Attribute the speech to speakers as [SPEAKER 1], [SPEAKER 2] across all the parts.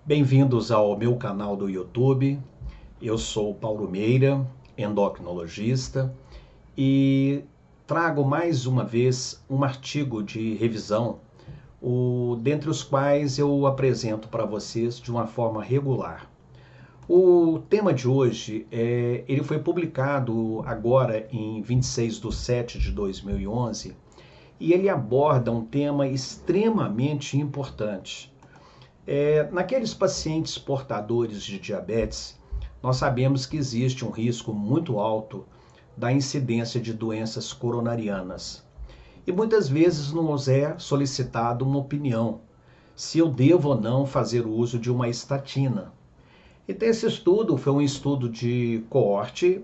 [SPEAKER 1] Bem-vindos ao meu canal do YouTube. Eu sou Paulo Meira, endocrinologista, e trago mais uma vez um artigo de revisão, dentre os quais eu apresento para vocês de uma forma regular. O tema de hoje ele foi publicado agora em 26/7/2011 e ele aborda um tema extremamente importante. Naqueles pacientes portadores de diabetes, nós sabemos que existe um risco muito alto da incidência de doenças coronarianas. E muitas vezes nos é solicitado uma opinião, se eu devo ou não fazer uso de uma estatina. Então esse estudo foi um estudo de coorte,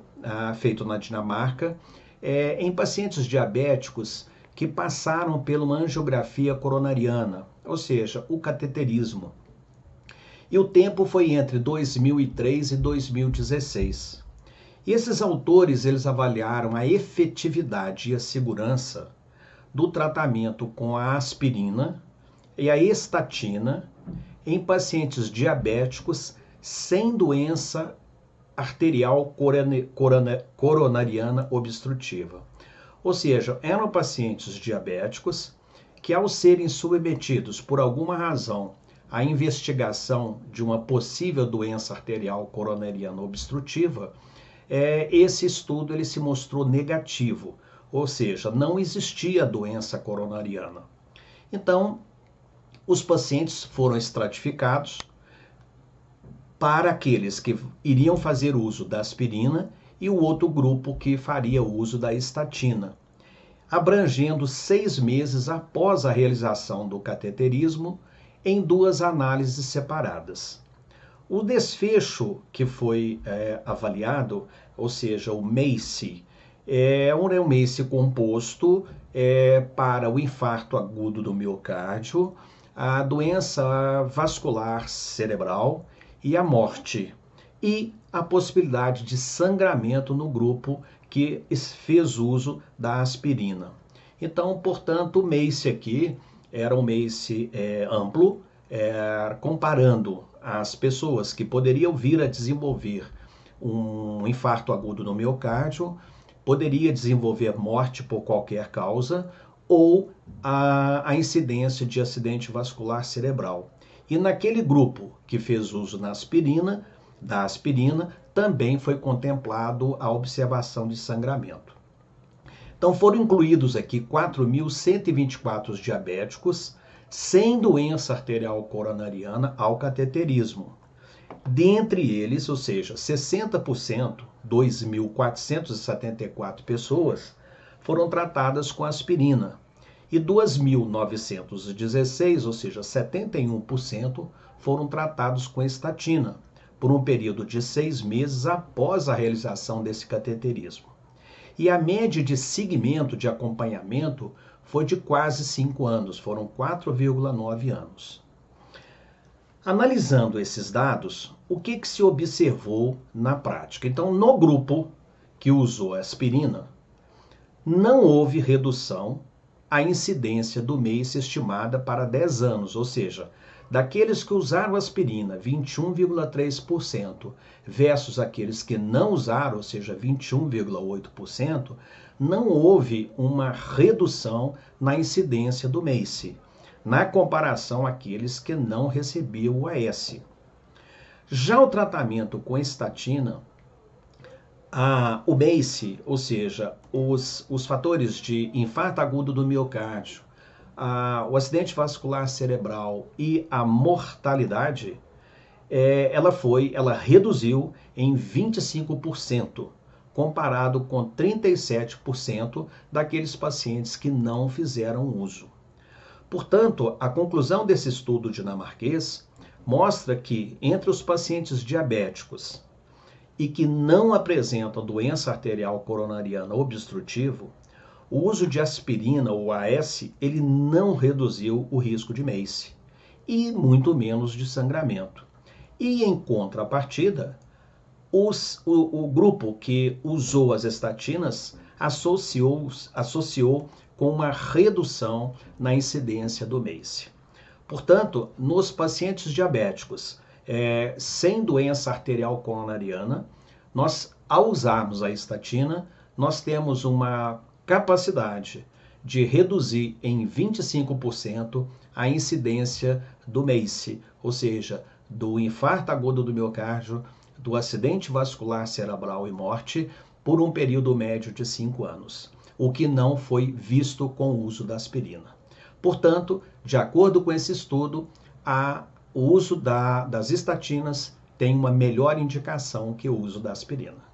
[SPEAKER 1] feito na Dinamarca, em pacientes diabéticos que passaram por uma angiografia coronariana, ou seja, o cateterismo. E o tempo foi entre 2003 e 2016. E esses autores eles avaliaram a efetividade e a segurança do tratamento com a aspirina e a estatina em pacientes diabéticos sem doença arterial coronariana obstrutiva. Ou seja, eram pacientes diabéticos que, ao serem submetidos por alguma razão à investigação de uma possível doença arterial coronariana obstrutiva, esse estudo ele se mostrou negativo, ou seja, não existia doença coronariana. Então, os pacientes foram estratificados para aqueles que iriam fazer uso da aspirina e o outro grupo que faria uso da estatina, abrangendo 6 meses após a realização do cateterismo em 2 análises separadas. O desfecho que foi avaliado, ou seja, o MACE, é um MACE composto para o infarto agudo do miocárdio, a doença vascular cerebral e a morte, e a possibilidade de sangramento no grupo que fez uso da aspirina. Então, portanto, o MACE aqui era um MACE amplo, comparando as pessoas que poderiam vir a desenvolver um infarto agudo no miocárdio, poderia desenvolver morte por qualquer causa ou a incidência de acidente vascular cerebral. E naquele grupo que fez uso da aspirina, também foi contemplado a observação de sangramento. Então foram incluídos aqui 4.124 diabéticos sem doença arterial coronariana ao cateterismo. Dentre eles, ou seja, 60%, 2.474 pessoas, foram tratadas com aspirina e 2.916, ou seja, 71%, foram tratados com estatina, por um período de 6 meses após a realização desse cateterismo. E a média de segmento de acompanhamento foi de quase 5 anos, foram 4,9 anos. Analisando esses dados, o que se observou na prática? Então, no grupo que usou aspirina, não houve redução à incidência do MACE estimada para 10 anos, ou seja, daqueles que usaram aspirina, 21,3%, versus aqueles que não usaram, ou seja, 21,8%, não houve uma redução na incidência do MACE, na comparação àqueles que não recebiam o AS. Já o tratamento com estatina, o MACE, ou seja, os fatores de infarto agudo do miocárdio, o acidente vascular cerebral e a mortalidade, ela reduziu em 25%, comparado com 37% daqueles pacientes que não fizeram uso. Portanto, a conclusão desse estudo dinamarquês mostra que entre os pacientes diabéticos e que não apresentam doença arterial coronariana obstrutiva, o uso de aspirina ou AS, ele não reduziu o risco de MACE e muito menos de sangramento. E em contrapartida, o grupo que usou as estatinas associou com uma redução na incidência do MACE. Portanto, nos pacientes diabéticos sem doença arterial coronariana, ao usarmos a estatina, nós temos uma capacidade de reduzir em 25% a incidência do MACE, ou seja, do infarto agudo do miocárdio, do acidente vascular cerebral e morte, por um período médio de 5 anos, o que não foi visto com o uso da aspirina. Portanto, de acordo com esse estudo, o uso das estatinas tem uma melhor indicação que o uso da aspirina.